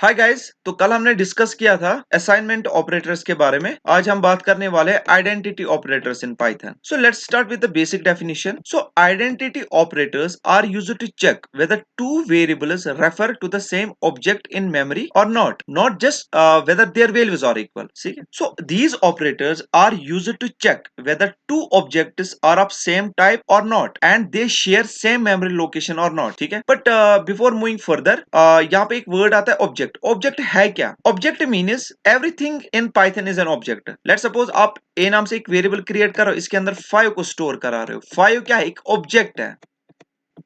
Hi guys. तो कल हमने डिस्कस किया था असाइनमेंट ऑपरेटर्स के बारे में। आज हम बात करने वाले हैं identity operators in Python. So let's start with the basic definition. So identity operators are used to check whether two variables refer to the same object in memory और not just whether their values are equal. ठीक है। So these operators are used to check whether two objects are of same type और not and they share same memory location और not. ठीक है। But before moving further, यहाँ पे एक word आता है ऑब्जेक्ट। ऑब्जेक्ट है क्या? Object means everything in Python is an object. Let suppose आप ए नाम से एक वेरिएबल क्रिएट कर रहे हो, इसके अंदर 5 को स्टोर करा रहे हो। 5 क्या है? एक ऑब्जेक्ट है।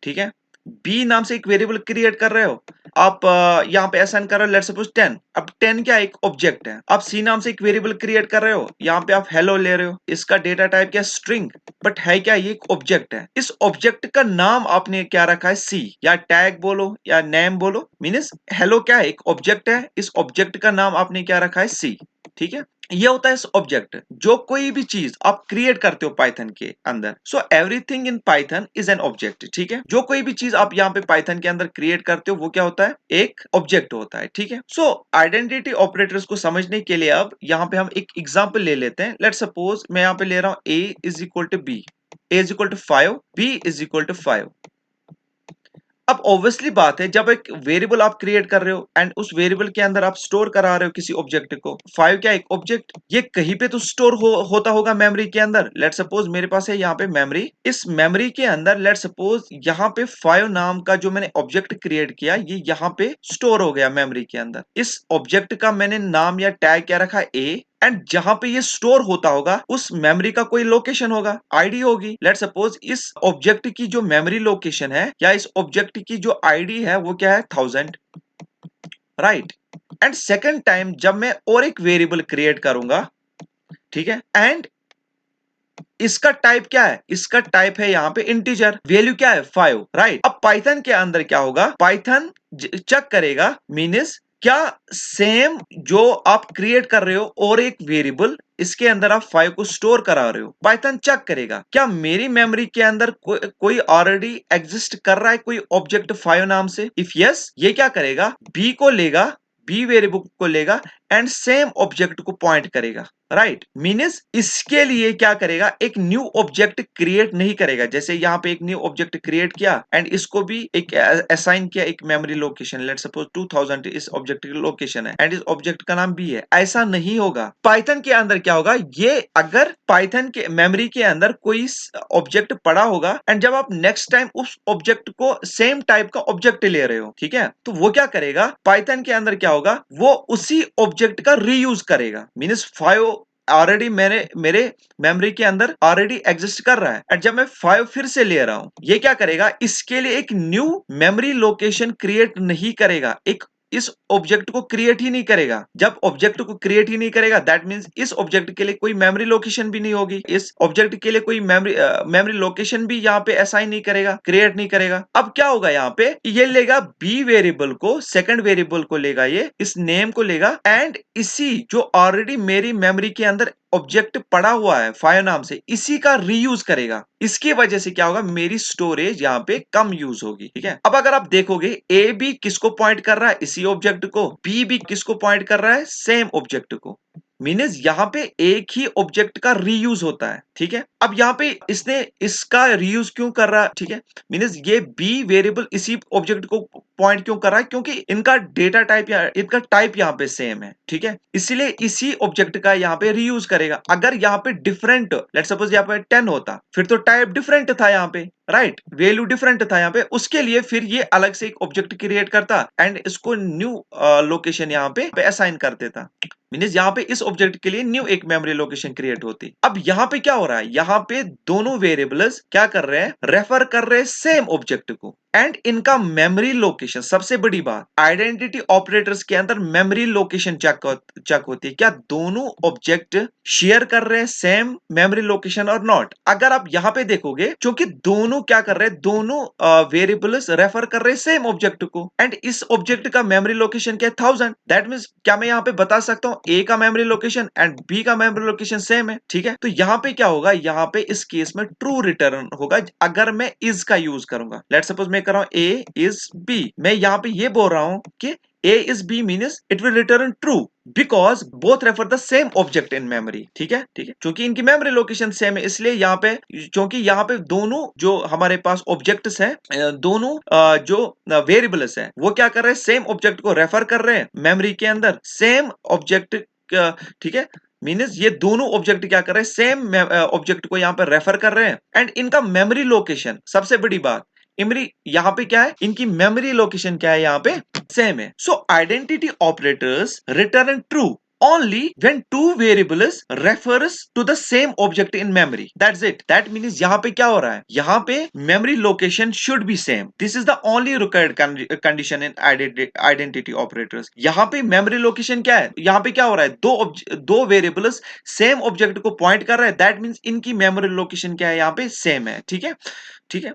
ठीक है। बी नाम से एक वेरिएबल क्रिएट कर रहे हो, आप यहाँ पे असाइन कर रहे हो, लेट्स सपोज 10। अब 10 क्या है? एक ऑब्जेक्ट है। आप सी नाम से एक वेरिएबल क्रिएट कर रहे हो, यहाँ पे आप हेलो ले रहे हो, इसका डेटा टाइप क्या? स्ट्रिंग। बट है क्या? ये एक ऑब्जेक्ट है। इस ऑब्जेक्ट का नाम आपने क्या रखा है? सी, या टैग बोलो या नेम बोलो। मीन्स हेलो क्या है? एक ऑब्जेक्ट है। इस ऑब्जेक्ट का नाम आपने क्या रखा है? सी। ठीक है। ये होता है ऑब्जेक्ट। जो कोई भी चीज आप क्रिएट करते हो पाइथन के अंदर, so everything in Python is an object. ठीक है। जो कोई भी चीज आप यहाँ पे पाइथन के अंदर क्रिएट करते हो वो क्या होता है? एक ऑब्जेक्ट होता है। ठीक है। सो आइडेंटिटी ऑपरेटर्स को समझने के लिए अब यहाँ पे हम एक एग्जांपल ले लेते हैं। लेट्स सपोज मैं यहाँ पे ले रहा हूँ a is equal to b, a is equal to 5, b is equal to 5। अब ऑब्वियसली बात है, जब एक वेरिएबल आप क्रिएट कर रहे हो एंड उस वेरिएबल के अंदर आप स्टोर करा रहे हो किसी ऑब्जेक्ट को, 5 क्या? एक ऑब्जेक्ट। ये कहीं पे तो स्टोर होता होगा मेमोरी के अंदर। लेट सपोज मेरे पास है यहाँ पे मेमोरी। इस मेमोरी के अंदर लेट सपोज यहाँ पे 5 नाम का जो मैंने ऑब्जेक्ट क्रिएट किया, ये यहाँ पे स्टोर हो गया मेमोरी के अंदर। इस ऑब्जेक्ट का मैंने नाम या टैग क्या रखा? ए। एंड जहां पे ये स्टोर होता होगा उस मेमोरी का कोई लोकेशन होगा, आईडी होगी। लेट सपोज इस ऑब्जेक्ट की जो मेमोरी लोकेशन है या इस ऑब्जेक्ट की जो आईडी है वो क्या है? 1000। राइट। एंड सेकंड टाइम जब मैं और एक वेरिएबल क्रिएट करूंगा, ठीक है, एंड इसका टाइप क्या है? इसका टाइप है यहाँ पे इंटीजर। वैल्यू क्या है? 5। राइट। अब पाइथन के अंदर क्या होगा? पाइथन चेक करेगा, मीन्स क्या सेम जो आप क्रिएट कर रहे हो और एक वेरिएबल, इसके अंदर आप 5 को स्टोर करा रहे हो। पाइथन चेक करेगा क्या मेरी मेमोरी के अंदर कोई ऑलरेडी एग्जिस्ट कर रहा है, कोई ऑब्जेक्ट 5 नाम से। इफ यस, ये क्या करेगा? बी को लेगा, बी वेरिएबल को लेगा एंड सेम ऑब्जेक्ट को पॉइंट करेगा। राइट। मीन्स इसके लिए क्या करेगा? एक न्यू ऑब्जेक्ट क्रिएट नहीं करेगा। जैसे यहाँ पे एक न्यू ऑब्जेक्ट क्रिएट किया एंड इसको भी एक असाइन किया एक मेमोरी लोकेशन। लेट सपोज 2000 इस ऑब्जेक्ट की लोकेशन है एंड इस ऑब्जेक्ट का नाम भी है। ऐसा नहीं होगा। पाइथन के अंदर क्या होगा? ये अगर पाइथन के मेमोरी के अंदर कोई ऑब्जेक्ट पड़ा होगा एंड जब आप नेक्स्ट टाइम उस ऑब्जेक्ट को सेम टाइप का ऑब्जेक्ट ले रहे हो, ठीक है, तो वो क्या करेगा? पाइथन के अंदर क्या होगा? वो उसी ऑब्जेक्ट का रीयूज करेगा। मीन्स 5 ऑलरेडी मेरे मेमोरी के अंदर ऑलरेडी एग्जिस्ट कर रहा है एंड जब मैं 5 फिर से ले रहा हूं, ये क्या करेगा? इसके लिए एक न्यू मेमोरी लोकेशन क्रिएट नहीं करेगा, एक इस ऑब्जेक्ट को क्रिएट ही नहीं करेगा। जब ऑब्जेक्ट को क्रिएट ही नहीं करेगा, दैट मींस इस ऑब्जेक्ट के लिए कोई मेमोरी लोकेशन भी नहीं होगी। इस ऑब्जेक्ट के लिए कोई मेमोरी लोकेशन भी यहाँ पे असाइन नहीं करेगा, क्रिएट नहीं करेगा। अब क्या होगा? यहाँ पे ये लेगा बी वेरिएबल को, सेकंड वेरिएबल को लेगा, ये इस नेम को लेगा एंड इसी जो ऑलरेडी मेरी मेमोरी के अंदर ऑब्जेक्ट पड़ा हुआ है 5 नाम से, इसी का रीयूज करेगा। इसकी वजह से क्या होगा? मेरी स्टोरेज यहाँ पे कम यूज होगी। ठीक है। अब अगर आप देखोगे, ए भी किसको पॉइंट कर रहा है? इसी ऑब्जेक्ट को। बी भी किसको पॉइंट कर रहा है? सेम ऑब्जेक्ट को। मीन्स यहाँ पे एक ही ऑब्जेक्ट का रीयूज होता है। ठीक है। अब यहाँ पे इसने इसका रीयूज क्यों कर रहा है? ठीक है। मीन्स ये बी वेरिएबल इसी ऑब्जेक्ट को पॉइंट क्यों कर रहा है? क्योंकि इनका डेटा टाइप या इनका टाइप यहाँ पे सेम है। ठीक है। इसलिए इसी ऑब्जेक्ट का यहाँ पे रीयूज करेगा। अगर यहाँ पे डिफरेंट, लेट सपोज यहाँ पे 10 होता, फिर तो टाइप डिफरेंट था यहाँ पे। राइट। वैल्यू डिफरेंट था यहाँ पे, उसके लिए फिर ये अलग से एक ऑब्जेक्ट क्रिएट करता एंड इसको न्यू लोकेशन यहाँ पे असाइन कर देता। मीन्स यहाँ पे इस ऑब्जेक्ट के लिए न्यू एक मेमोरी लोकेशन क्रिएट होती। अब यहाँ पे क्या हो रहा है? यहाँ पे दोनों वेरिएबल्स क्या कर रहे हैं? रेफर कर रहे हैं सेम ऑब्जेक्ट को एंड इनका मेमोरी लोकेशन। सबसे बड़ी बात, आइडेंटिटी ऑपरेटर्स के अंदर मेमोरी लोकेशन चेक होती है। क्या दोनों ऑब्जेक्ट शेयर कर रहे हैं सेम मेमोरी लोकेशन और नॉट? अगर आप यहाँ पे देखोगे, क्योंकि दोनों क्या कर रहे हैं? दोनों वेरिएबल्स रेफर कर रहे हैं सेम ऑब्जेक्ट को एंड इस ऑब्जेक्ट का मेमोरी लोकेशन क्या है? 1000। दैट मीन्स क्या मैं यहाँ पे बता सकता हूँ ए का मेमोरी लोकेशन एंड बी का मेमोरी लोकेशन सेम है। ठीक है। तो यहाँ पे क्या होगा? यहाँ पे इस केस में ट्रू रिटर्न होगा अगर मैं इज का यूज करूंगा। लेट सपोज मैं कर रहा हूं ए इज बी, मैं यहाँ पे ये बोल रहा हूं कि A is B means it will return true because both refer the same object in memory। ठीक है, ठीक है, क्योंकि इनकी मेमोरी लोकेशन सेम है, इसलिए यहाँ पे, क्योंकि यहाँ पे दोनों जो हमारे पास ऑब्जेक्ट्स हैं, दोनों जो वेरिएबल्स हैं, वो क्या कर रहे हैं, सेम ऑब्जेक्ट को रेफर कर रहे हैं मेमोरी के अंदर, सेम ऑब्जेक्ट। ठीक है, मीन्स ये दोनों ऑब्जेक्ट क्या कर रहे हैं, सेम ऑब्जेक्ट को यहाँ पे रेफर कर रहे हैं, एंड इनका मेमोरी लोकेशन, सबसे बड़ी बात, इमरी यहाँ पे क्या है, इनकी मेमोरी लोकेशन क्या है, यहाँ पे सेम है। सो identity operators return true only when two variables refers to the same object in memory, that's it, that means यहाँ पे क्या हो रहा है, यहाँ पे memory location should be same, this is the only required condition in identity operators। यहाँ पे memory location क्या है, यहाँ पे क्या हो रहा है, दो variables same object को point कर रहा है, that means इनकी memory location क्या है, यहाँ पे same है। ठीक है, ठीक है,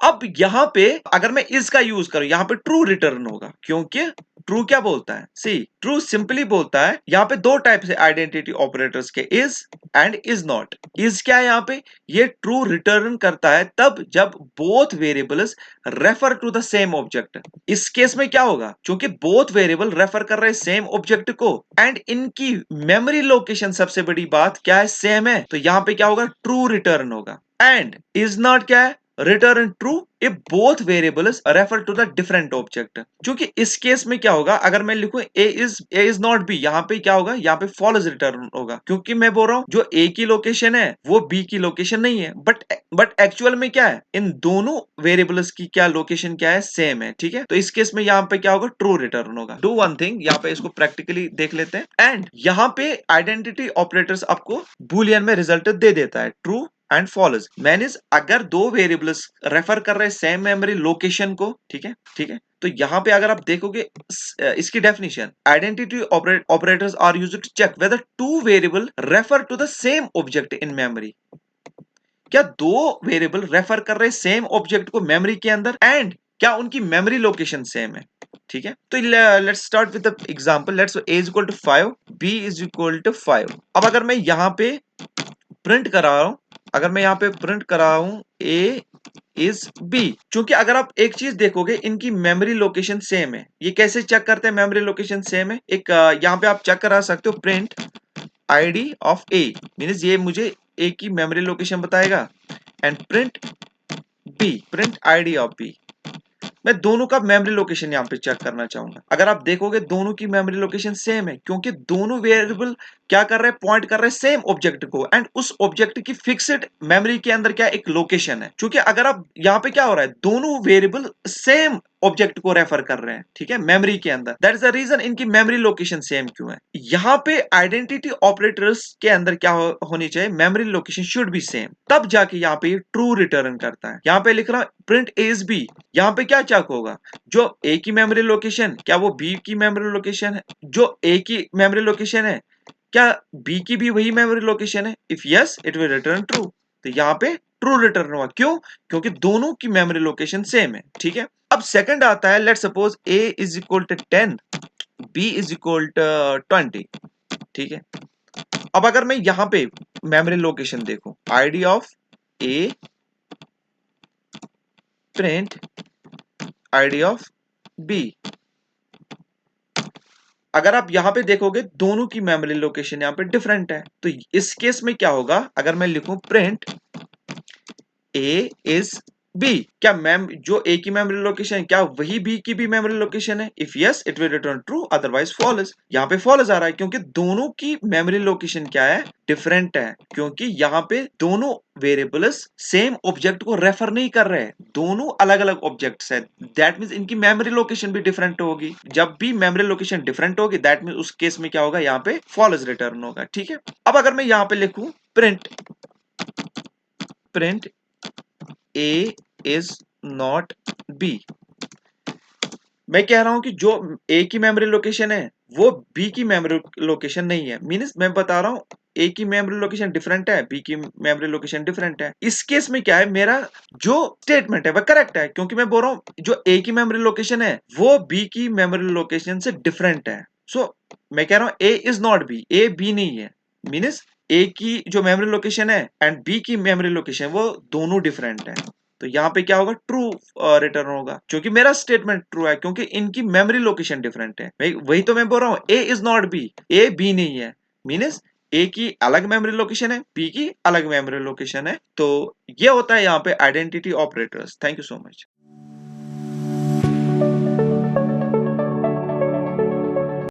अब यहां पे अगर मैं इस का यूज करूं, यहां पे ट्रू रिटर्न होगा, क्योंकि ट्रू क्या बोलता है, सी ट्रू सिंपली बोलता है, यहां पे दो टाइप से आइडेंटिटी ऑपरेटर्स के, is and is not. Is क्या है, यहां पे ये ट्रू रिटर्न करता है तब जब both variables refer to the same object. इस केस में क्या होगा, क्योंकि बोथ वेरिएबल रेफर कर रहे हैं सेम ऑब्जेक्ट को, एंड इनकी मेमोरी लोकेशन, सबसे बड़ी बात क्या है, सेम है, तो यहां पे क्या होगा, ट्रू रिटर्न होगा। एंड इज नॉट क्या है, return true if both variables refer to the different object. क्योंकि इस केस में क्या होगा, अगर मैं लिखूं ए इज नॉट बी, यहां पे क्या होगा, यहां पे फॉल्स रिटर्न होगा, क्योंकि मैं बोल रहा हूं जो ए की लोकेशन है वो बी की लोकेशन नहीं है, बट एक्चुअल में क्या है, इन दोनों वेरिएबल्स की क्या लोकेशन क्या है, सेम है। ठीक है, तो इस केस में यहां पे क्या होगा, ट्रू रिटर्न होगा। डू वन थिंग, यहां पे इसको प्रैक्टिकली देख लेते हैं, एंड यहां पे आइडेंटिटी ऑपरेटर्स आपको बुलियन में रिजल्ट दे देता है, ट्रू एंड फॉल्स। मैंने अगर दो वेरिएबल्स रेफर कर रहे हैं सेम मेमोरी लोकेशन को, ठीक है, ठीक है, तो यहां पे अगर आप देखोगे इसकी definition, identity operators are used to check whether two variable refer to the same object in memory. क्या दो वेरिएबल रेफर कर रहे हैं सेम ऑब्जेक्ट को मेमोरी के अंदर, एंड क्या उनकी मेमोरी लोकेशन सेम है। ठीक है, तो let's start with the example, let's a is equal to 5, b is equal to 5। अब अगर मैं यहां पे प्रिंट करा रहा हूं, अगर मैं यहाँ पे प्रिंट करा हूं a इज b, क्योंकि अगर आप एक चीज देखोगे, इनकी मेमोरी लोकेशन सेम है। ये कैसे चेक करते हैं मेमोरी लोकेशन सेम है, एक यहाँ पे आप चेक करा सकते हो, print id of a means ये मुझे a की मेमोरी लोकेशन बताएगा, and print b, print id of b। मैं दोनों का मेमोरी लोकेशन यहाँ पे चेक करना चाहूंगा। अगर आप देखोगे दोनों की मेमोरी लोकेशन सेम है, क्योंकि दोनों वेरिएबल क्या कर रहे हैं, पॉइंट कर रहे हैं सेम ऑब्जेक्ट को, एंड उस ऑब्जेक्ट की फिक्स्ड मेमोरी के अंदर क्या एक लोकेशन है। क्योंकि अगर आप यहाँ पे क्या हो रहा है, दोनों वेरिएबल सेम ऑब्जेक्ट को रेफर कर रहे हैं, ठीक है, मेमोरी के अंदर, दैट इज द रीजन इनकी मेमोरी लोकेशन सेम क्यों है। यहाँ पे आइडेंटिटी ऑपरेटर्स के अंदर क्या होनी चाहिए, memory location should be same, तब जाके यहाँ पे ट्रू रिटर्न करता है। यहाँ पे लिख रहा हूं प्रिंट ए इज बी, यहाँ पे क्या चेक होगा, जो ए की मेमोरी लोकेशन क्या वो बी की मेमोरी लोकेशन है, जो ए की मेमोरी लोकेशन है क्या बी की भी वही मेमोरी लोकेशन है, if yes it will return true. तो यहाँ पे ट्रू रिटर्न हुआ, क्यों, क्योंकि दोनों की मेमोरी लोकेशन सेम है। ठीक है, अब सेकंड आता है, let suppose a is equal to 10, b is equal to 20। ठीक है, अब अगर मैं यहां पे मेमोरी लोकेशन देखूं, id of a print id of b, अगर आप यहां पे देखोगे दोनों की मेमोरी लोकेशन यहां पे डिफरेंट है, तो इस केस में क्या होगा, अगर मैं लिखूं प्रिंट a इज b, क्या मैम जो a की मेमोरी लोकेशन है क्या वही b की भी मेमोरी लोकेशन है, if yes it will return true, otherwise false. यहाँ पे फॉल्स आ रहा है क्योंकि दोनों की मेमोरी लोकेशन क्या है, डिफरेंट है, क्योंकि यहाँ पे दोनों वेरिएबल्स सेम ऑब्जेक्ट को रेफर नहीं कर रहे हैं, दोनों अलग अलग ऑब्जेक्ट्स है, दैट मीन्स इनकी मेमोरी लोकेशन भी डिफरेंट होगी। जब भी मेमोरी लोकेशन डिफरेंट होगी, दैट मीन्स उस केस में क्या होगा, यहाँ पे फॉल्स रिटर्न होगा। ठीक है, अब अगर मैं यहाँ पे लिखूं print A is not B, मैं कह रहा हूं कि जो A की मेमोरी लोकेशन है वो B की मेमोरी लोकेशन नहीं है, मींस मैं बता रहा हूं A की मेमोरी लोकेशन डिफरेंट है, B की मेमोरी लोकेशन डिफरेंट है। इस केस में क्या है, मेरा जो स्टेटमेंट है वह करेक्ट है, क्योंकि मैं बोल रहा हूं जो A की मेमोरी लोकेशन है वो B की मेमोरी लोकेशन से डिफरेंट है। सो मैं कह रहा हूं A is not B, A B नहीं है, मींस A की जो मेमोरी लोकेशन है एंड B की मेमोरी लोकेशन वो दोनों डिफरेंट है। तो यहाँ पे क्या होगा, ट्रू रिटर्न होगा, क्योंकि मेरा स्टेटमेंट ट्रू है, क्योंकि इनकी मेमोरी लोकेशन डिफरेंट है। वही तो मैं बोल रहा हूँ, A is not B, A B नहीं है, मीनस ए की अलग मेमोरी लोकेशन है, बी की अलग मेमोरी लोकेशन है। तो ये होता है यहाँ पे identity operators. Thank you so much.